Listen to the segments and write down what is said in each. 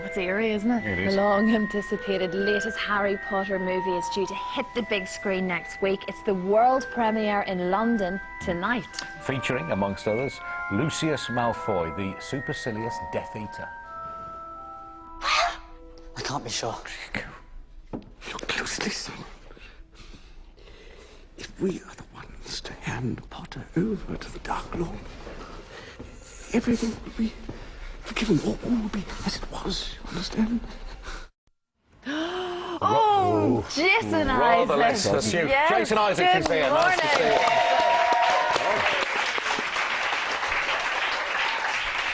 It's eerie, isn't it? It is. The long-anticipated latest Harry Potter movie is due to hit the big screen next week. It's the world premiere in London tonight. Featuring, amongst others, Lucius Malfoy, the supercilious Death Eater. I can't be sure. Look closely, son. If we are the ones to hand Potter over to the Dark Lord, everything will be forgiven. All will be as it was, you understand? Oh, Jason Rather Isaac. less astute. Yes, Jason Isaac is good here. Nice to see you.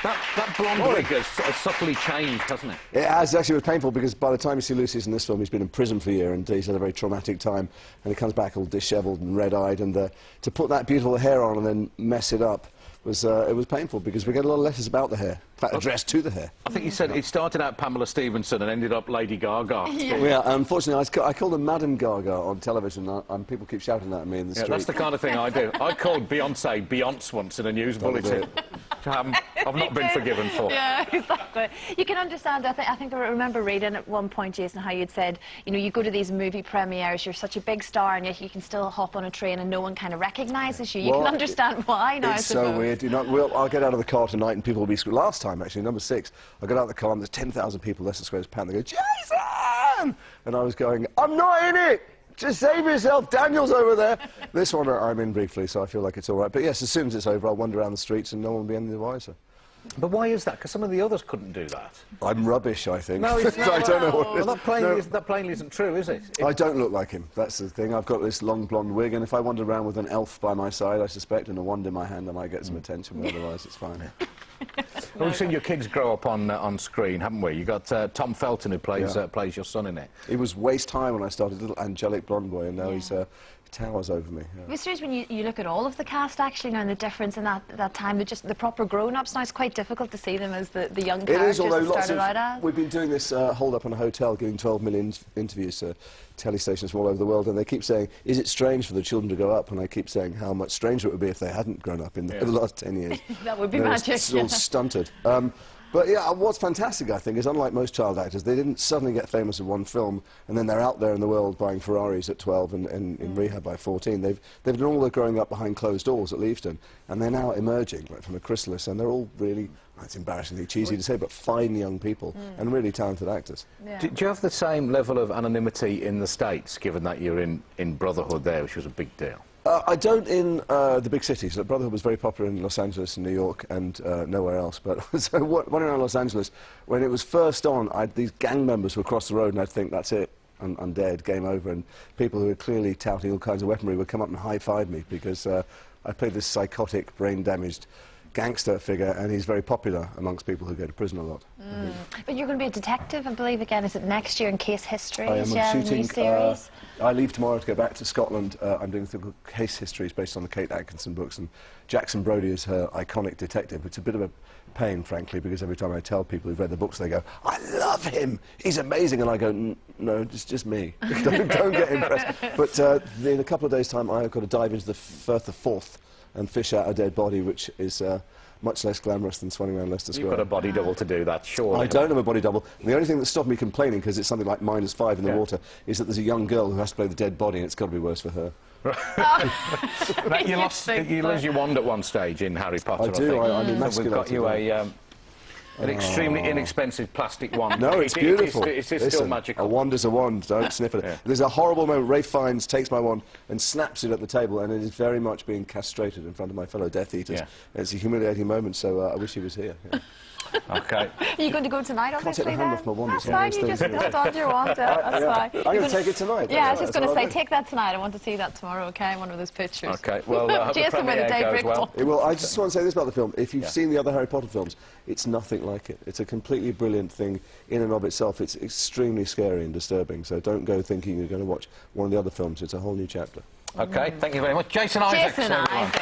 morning. That blonde wig has subtly changed, hasn't it? It has. Actually, it was painful because by the time you see Lucius in this film, he's been in prison for a year and he's had a very traumatic time, and he comes back all dishevelled and red-eyed, and to put that beautiful hair on and then mess it up was it was painful because we get a lot of letters about the hair, in fact, addressed to the hair. I think you said it started out Pamela Stephenson and ended up Lady Gaga. Yeah, unfortunately, I called her Madam Gaga on television, and people keep shouting that at me in the street. That's the kind of thing I do. I called Beyonce Beyonce once in a news bulletin. I've not been forgiven for. Yeah, exactly. You can understand. I think I remember reading at one point, Jason, how you'd said, you know, you go to these movie premieres, you're such a big star, and yet you can still hop on a train and no one kind of recognises you. You can understand why now. It's so weird. You know, I'll get out of the car tonight and people will be screaming. Last time, actually, number 6, I got out of the car and there's 10,000 people, Leicester Square's pound. They go, Jason! And I was going, I'm not in it! Just save yourself, Daniel's over there. This one I'm in briefly, so I feel like it's all right. But yes, as soon as it's over, I'll wander around the streets and no one will be any the wiser. But why is that? Because some of the others couldn't do that. I'm rubbish, I think. No, it's not. I don't know what it is. Well, that plainly isn't true, is it? I don't look like him. That's the thing. I've got this long blonde wig, and if I wander around with an elf by my side, I suspect, and a wand in my hand, I might get some attention, but otherwise it's fine. Well, we've seen your kids grow up on screen, haven't we? You got Tom Felton who plays your son in it. He was waist high when I started, little angelic blonde boy, and now he towers over me. Yeah. It's strange when you look at all of the cast actually now, and the difference in that time. They're just the proper grown-ups now. It's quite difficult to see them as the young characters although that lots started out as. we've been doing this hold up in a hotel, giving 12 million interviews to telestations from all over the world, and they keep saying, is it strange for the children to grow up? And I keep saying how much stranger it would be if they hadn't grown up in the last 10 years. That would be magic. It's all stunted. But yeah, what's fantastic, I think, is unlike most child actors, they didn't suddenly get famous in one film and then they're out there in the world buying Ferraris at 12 and in rehab by 14. They've done all their growing up behind closed doors at Leavesden, and they're now emerging like, from a chrysalis, and they're all really, it's embarrassingly cheesy to say, but fine young people and really talented actors. Yeah. Do you have the same level of anonymity in the States, given that you're in Brotherhood there, which was a big deal? I don't in the big cities. Brotherhood was very popular in Los Angeles and New York and nowhere else. But so when around Los Angeles, when it was first on, these gang members would cross the road and I'd think, that's it, I'm dead, game over. And people who were clearly touting all kinds of weaponry would come up and high-five me because I played this psychotic, brain-damaged gangster figure, and he's very popular amongst people who go to prison a lot. But you're going to be a detective, I believe, again. Is it next year in Case Histories? I am new shooting. series. I leave tomorrow to go back to Scotland. I'm doing Case Histories based on the Kate Atkinson books, and Jackson Brodie is her iconic detective. It's a bit of a pain, frankly, because every time I tell people who've read the books, they go, I love him, he's amazing, and I go, no, it's just me. don't get impressed. But in a couple of days' time, I've got to dive into the Firth of Forth and fish out a dead body, which is much less glamorous than swanning around Leicester Square. You've got a body double to do that, surely. I don't have a body double. And the only thing that stopped me complaining, because it's something like -5 in the water, is that there's a young girl who has to play the dead body, and it's got to be worse for her. Right, you lose your wand at one stage in Harry Potter, I do. I'm emasculated. So we've got you an extremely inexpensive plastic wand. No, it's beautiful. It is still magical. A wand is a wand. Don't sniff it. There's a horrible moment. Ralph Fiennes takes my wand and snaps it at the table, and it is very much being castrated in front of my fellow Death Eaters. It's a humiliating moment, so I wish he was here. OK. Are you going to go tonight, obviously, Can't take my hand off my wand. That's fine, you just hold on to your wand. That's fine. I'm going to take it tonight. Yeah, I was just going to say, take that tonight. I want to see that tomorrow, OK? One of those pictures. OK, well, I hope Jason with a Daybreak well. Well, I just want to say this about the film. If you've seen the other Harry Potter films, it's nothing like it. It's a completely brilliant thing in and of itself. It's extremely scary and disturbing, so don't go thinking you're going to watch one of the other films. It's a whole new chapter. OK, thank you very much. Jason Isaac. Jason Isaac,